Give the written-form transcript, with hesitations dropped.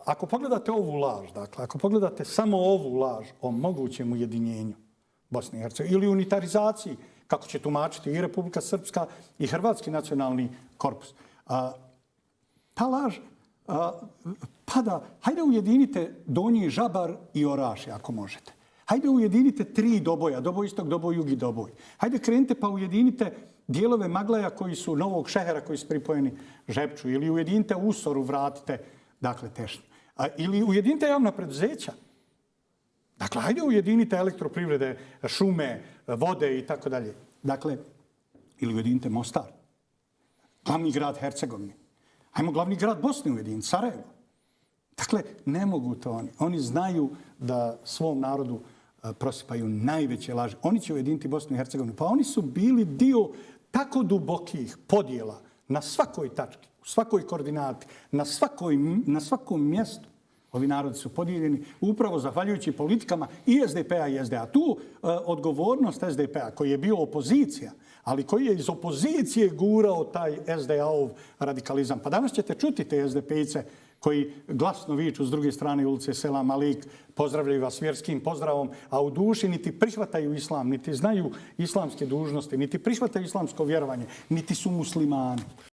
ako pogledate ovu laž, dakle, ako pogledate samo ovu laž o mogućem ujedinjenju Bosne i Hercegovine ili unitarizaciji, kako će tumačiti i Republika Srpska i Hrvatski nacionalni korpus, ta laž pada, hajde ujedinite Donji Žabar i Orašje ako možete. Hajde ujedinite 3 doboja, doboj istok, doboj jug i doboj. Hajde krenite pa ujedinite dijelove Maglaja koji su Novog Šehera koji su pripojeni Žepču ili ujedinite Usoru, vratite dakle Tešnju. Ili ujedinite javna preduzeća. Dakle, hajde ujedinite elektroprivrede, šume, vode i tako dalje. Dakle, ili ujedinite Mostar, glavni grad Hercegovine. Hajmo glavni grad Bosne ujediniti, Sarajevo. Dakle, ne mogu to oni. Oni znaju da svom narodu prosipaju najveće laži. Oni će ujediniti Bosnu i Hercegovinu. Pa oni su bili dio tako dubokih podjela na svakoj tački, u svakoj koordinati, na svakom mjestu. Ovi narodi su podijeljeni upravo zahvaljujući politikama i SDP-a i SDA. Tu odgovornost SDP-a koji je bio opozicija, ali koji je iz opozicije gurao taj SDA-ov radikalizam. Pa danas ćete čuti te SDP-ice koji glasno viču s druge strane ulice Selam Alik, pozdravljaju vas vjerskim pozdravom, a u duši niti prihvataju islam, niti znaju islamske dužnosti, niti prihvataju islamsko vjerovanje, niti su muslimani.